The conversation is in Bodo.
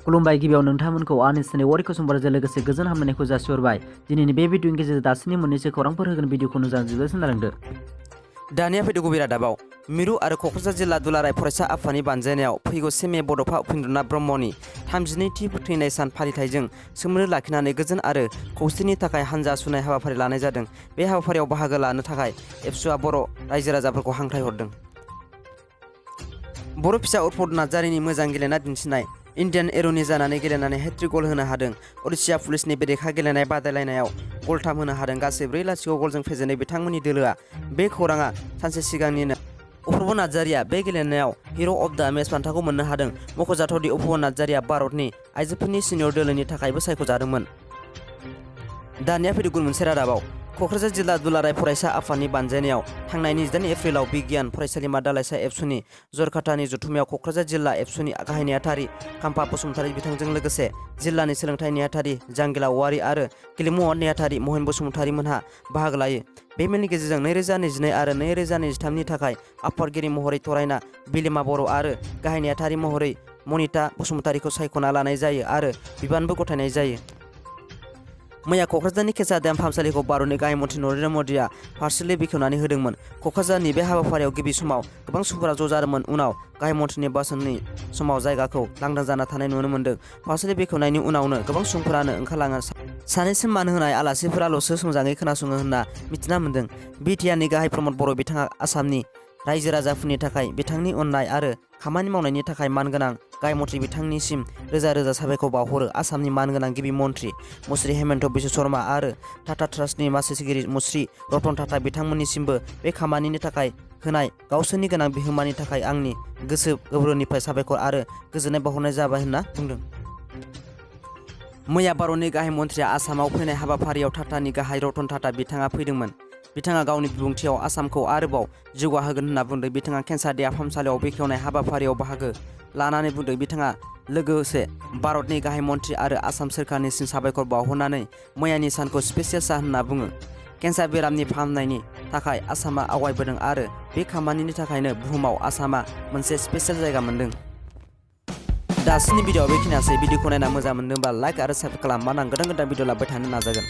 खुलुमबाय गिबियाव नोंथांमोनखौ आंनि चेनेल वारि कुसुमबारजों लोगोसे गोजोन हामलायनायखौ जासिहरबाय। दिनैनि बे भिडिअनि गेजेरजों दासिमनि मोननैसो खौरांफोर होगोन भिडिअखौ जोबोद सोनारदो। दानिया फैदो गुबै रादाबाव मिरु आरो क'क्राझार जिल्ला दुलाराय फरायसा आफादनि बानजायनायाव फैगौ 1 मे बड'फा उपेन्द्रनाथ ब्रह्मनि 32थि थैनाय सान फालिथायजों सोमोन्दो लाखिनानै गोजोन आरो खौसेथिनि थाखाय हानजा सुनाय हाबाफारि लानाय जादों। बे हाबाफारियाव बाहागो लानो थाखाय एबसुआ बर' रायजो राजाफोरखौ हांख्रायहरदों। बर' फिसा उर्फद नार्जारिनि मोजां गेलेना दिन्थिनाय इन्डियान एर'नि जानानै गेलेनानै हेट्रिक गल होनो हादों। उड़िष्या पुलिसनि बेरेखा गेलेनाय बादायलायनायाव गलथाम होनो हादों। गासै 4-0 गलजों फेजेननाय बिथांमोननि दोलोआ। बे खौराङा सानसे सिगांनिनो। उर्फद नार्जारिया बे गेलेनायाव हिर' अफ दा मेच बान्थाखौ मोननो हादों। मख'जाथावदि उर्फद नार्जारिया भारतनि आइजोफोरनि सिनियर दोलोनि थाखायबो सायख'जादोंमोन। दानिया फैदो गुबुन मोनसे रादाबाव क'क्राझार जिल्ला दुलाराय फरायसा आफादनि बानजायनायाव थांनाय 28 एप्रिलाव बिगियान फरायसालिमा दालाइसा एबसुनि जरखाथानि जथुम्मायाव क'क्राझार जिल्ला एबसुनि गाहाय नेहाथारि काम्फा बसुमतारी बिथांजों लोगोसे जिल्लानि सोलोंथाइ नेहाथारि जांगिला औवारी आरो गेलेमु नेहाथारि महिन बसुमतारी मोनहा बाहागो लायो। बे मेलनि गेजेरजों 2022 आरो 2023 नि थाखाय आफादगिरि महरै तरायना बिलिमा बर' आरो गाहाय नेहाथारि महरै मनिता बसुमतारीखौ सायख'ना लानाय जायो आरो बिबानबो गथायनाय जायो। मैया क'क्राझारनि केसा देहा फाहामसालिखौ भारतनि गाहाय मन्थ्रि नरेन्द्र मोदीआ पार्सनेलि बेखेवनानै होदोंमोन। क'क्राझारनि बे हाबाफारियाव गिबि समाव गोबां सुबुंफोरा ज' जादोंमोन। उनाव गाहाय मन्थ्रिनि भाषणनि समाव जायगाखौ लांदां जाना थानाय नुनो मोन्दों। पार्सनेलि बेखेवनायनि उनावनो गोबां सुबुंफोरानो ओंखारलाङो। सानैसिम मान होनाय आलासिफोराल'सो मोजाङै खोनासङो होनना मिथिना मोन्दों। BTRनि गाहाय प्रमद बर' बिथाङा आसामनि रायजो राजाफोरनि थाखाय बिथांनि अननाय आरो खामानि मावनायनि थाखाय मानगोनां गाहाय मन्थ्रि बिथांनिसिम रोजा रोजा साबायखर बावहरो। आसामनि मानगोनां गिबि मन्थ्रि मुश्री हेमन्त बिश्व शर्मा आरो टाटा ट्रास्टनि मासिगिरि मुश्री रतन टाटा बिथांमोननिसिमबो बे खामानिनि थाखाय होनाय गावसोरनि गोनां बिहोमानि थाखाय आंनि गोसो गोरबोनिफ्राय साबायखर आरो गोजोननाय बावहरनाय जाबाय होनना बुंदों। मैया भारतनि गाहाय मन्थ्रिया आसामाव फैनाय हाबाफारियाव टाटानि गाहाय रतन टाटा बिथाङा फैदोंमोन। बिथाङा गावनि बिबुंथियाव आसामखौ आरोबाव जौगाहोगोन होनना बुंदों। बिथाङा केन्सार देहा फाहामसालियाव बेखेवनाय हाबाफारियाव बाहागो लानानै बुंदों। बिथाङा लोगोसे भारतनि गाहाय मन्थ्रि आरो आसाम सोरखारनिसिम साबायखर बावहरनानै मैयानि सानखौ स्पेसियेल सान होनना बुङो। केन्सार बेरामनि फाहामनायनि थाखाय आसामा आवगायबोदों आरो बे खामानिनि थाखायनो बुहुमाव आसामा मोनसे स्पेसियेल जायगा मोनदों। दासिमनि भिडिअ'आ बेखिनियानोसै। भिडिअखौ नायना मोजां मोनदोंबा लाइक आरो साबस्क्राइब खालाम। मानोना आं गोदान भिडिअ लाबोबाय थानो नाजागोन।